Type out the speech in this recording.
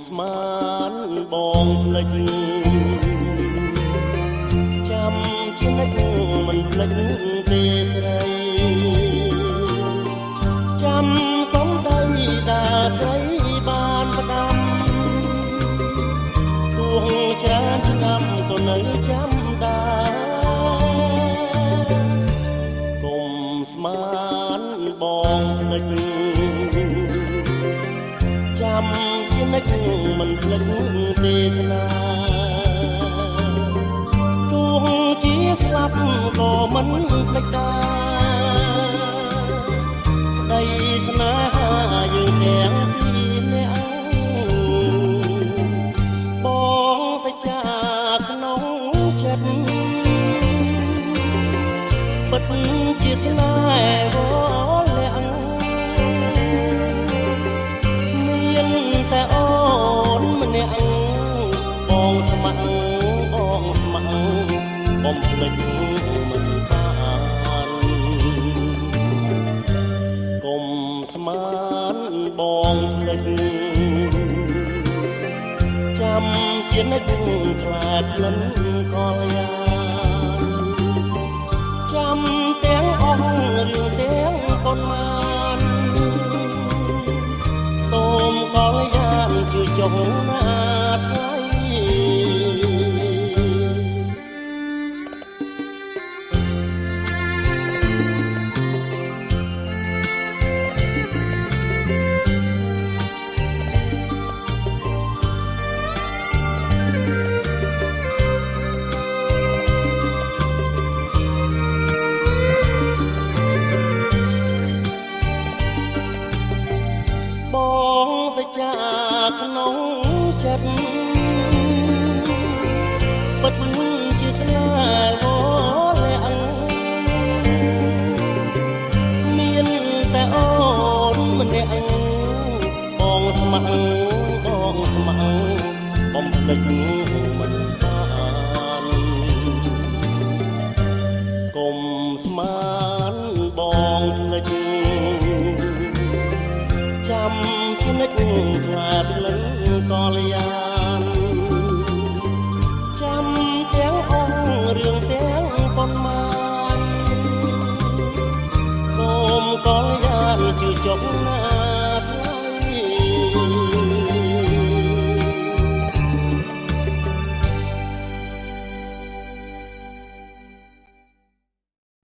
ស្មានបងភ្លេចចាំជានិច្ចមិនភ្លេចទេស្រីចាំសំដីតាស្រីបានផ្ដាំទួងច្រើនឆ្នាំក៏នៅចាំដែរកុំស្មានបងភ្លេចចាំជានិច្ចមិនភ្លេចទេសនាទោះជាស្លាប់ក៏មិនភ្លេចដែរក្តីស្នេហាយើងទាំងពីរនាក់បងសច្ចាក្នុងចិត្តពិតជាស្នេហ៍វលាក់តែអូនម្នាក់បងស្ម័គ្របងស្ម័គ្របំភ្លេចមិនបានកុំស្មានបងភ្លេចចាំជានិច្ចខ្លាចលិនក៏យ៉ាចាំទាំងអស់រឿងទាំងកូនបានសូមកលយានជួយចុងណាថ្លៃបងសច្ចាក្នុងចិត្តពិតជាស្នេហ៍វលាក់មានតែអូនម្នាក់បងស្ម័គ្របងស្ម័គ្របំភ្លេចមិនបានកុំស្មានបងភ្លេចចាំជានិច្ចខ្លាចលិនក៏លយ៉ា